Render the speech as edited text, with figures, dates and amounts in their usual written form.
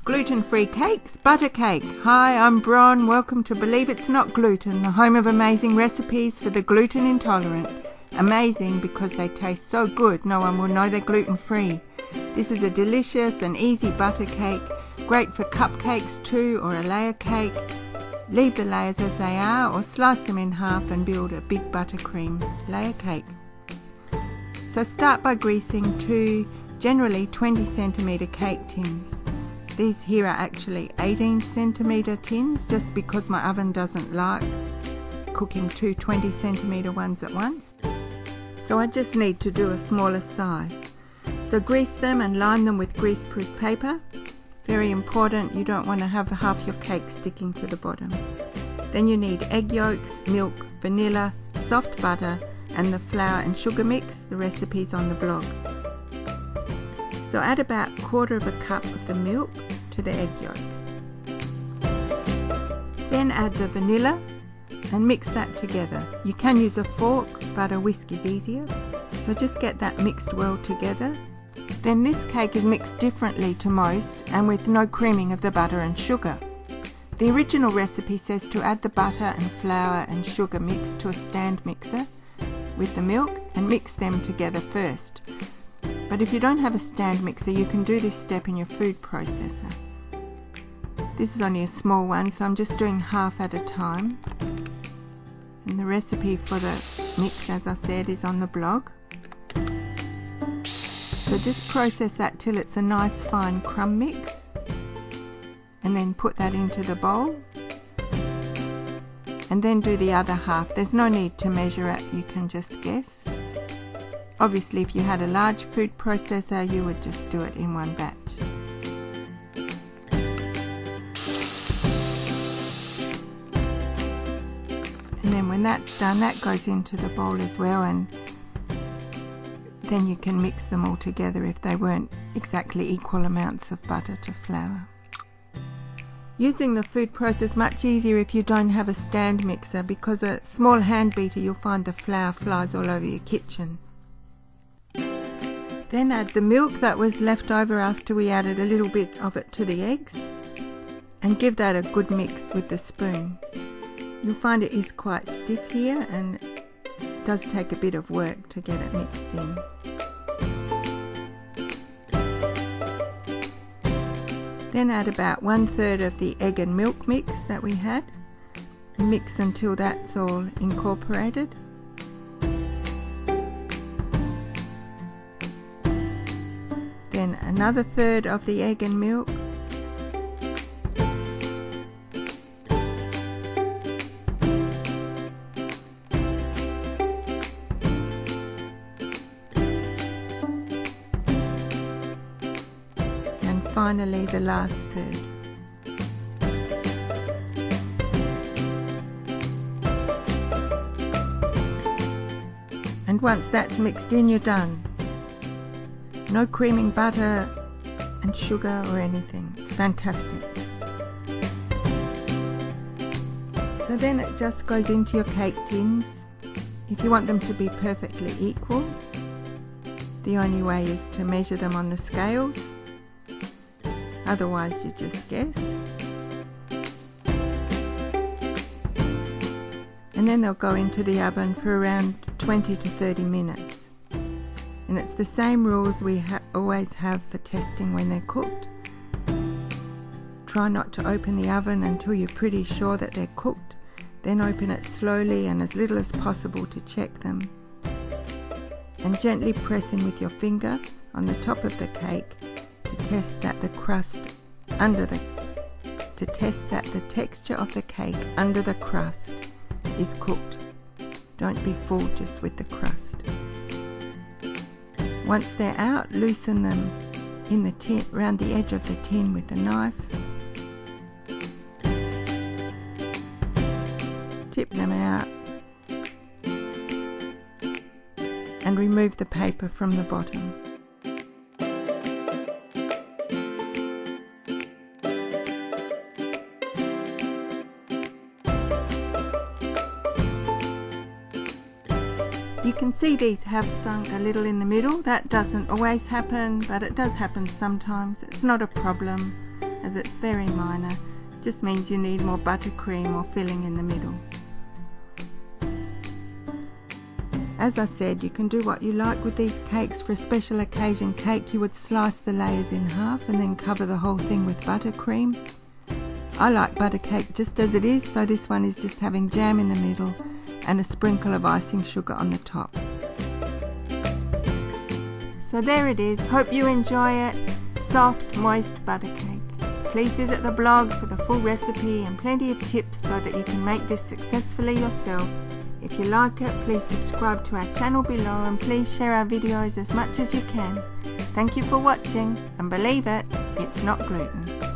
Gluten Free Cakes, butter cake. Hi, I'm Bron. Welcome to Believe It's Not Gluten, the home of amazing recipes for the gluten intolerant. Amazing because they taste so good, no one will know they're gluten free. This is a delicious and easy butter cake, great for cupcakes too, or a layer cake. Leave the layers as they are or slice them in half and build a big buttercream layer cake. So start by greasing two generally 20 centimetre cake tins. These here are actually 18 centimetre tins just because my oven doesn't like cooking two 20 centimetre ones at once. So I just need to do a smaller size. So grease them and line them with greaseproof paper. Very important, you don't want to have half your cake sticking to the bottom. Then you need egg yolks, milk, vanilla, soft butter and the flour and sugar mix. The recipe's on the blog. So add about 1/4 cup of the milk to the egg yolks. Then add the vanilla and mix that together. You can use a fork, but a whisk is easier. So just get that mixed well together. Then this cake is mixed differently to most and with no creaming of the butter and sugar. The original recipe says to add the butter and flour and sugar mix to a stand mixer with the milk and mix them together first. But if you don't have a stand mixer, you can do this step in your food processor. This is only a small one, so I'm just doing half at a time. And the recipe for the mix, as I said, is on the blog. So just process that till it's a nice fine crumb mix. And then put that into the bowl. And then do the other half. There's no need to measure it, you can just guess. Obviously, if you had a large food processor, you would just do it in one batch. And then when that's done, that goes into the bowl as well, and then you can mix them all together if they weren't exactly equal amounts of butter to flour. Using the food processor is much easier if you don't have a stand mixer, because a small hand beater you'll find the flour flies all over your kitchen. Then add the milk that was left over after we added a little bit of it to the eggs, and give that a good mix with the spoon. You'll find it is quite stiff here and it does take a bit of work to get it mixed in. Then add about 1/3 of the egg and milk mix that we had. Mix until that's all incorporated. Then another 1/3 of the egg and milk. And finally the last 1/3. And once that's mixed in, you're done. No creaming butter and sugar or anything. It's fantastic. So then it just goes into your cake tins. If you want them to be perfectly equal, the only way is to measure them on the scales. Otherwise you just guess. And then they'll go into the oven for around 20 to 30 minutes. And it's the same rules we always have for testing when they're cooked. Try not to open the oven until you're pretty sure that they're cooked. Then open it slowly and as little as possible to check them. And gently press in with your finger on the top of the cake to test that the texture of the cake under the crust is cooked. Don't be fooled just with the crust. Once they're out, loosen them in the tin, around the edge of the tin with a knife. Tip them out and remove the paper from the bottom. You can see these have sunk a little in the middle. That doesn't always happen, but it does happen sometimes. It's not a problem. as it's very minor. Just means you need more buttercream or filling in the middle. As I said, you can do what you like with these cakes. For a special occasion cake, you would slice the layers in half and then cover the whole thing with buttercream. I like butter cake just as it is, so this one is just having jam in the middle and a sprinkle of icing sugar on the top. So there it is. Hope you enjoy it. Soft, moist butter cake. Please visit the blog for the full recipe and plenty of tips so that you can make this successfully yourself. If you like it, please subscribe to our channel below and please share our videos as much as you can. Thank you for watching, and believe it, it's not gluten.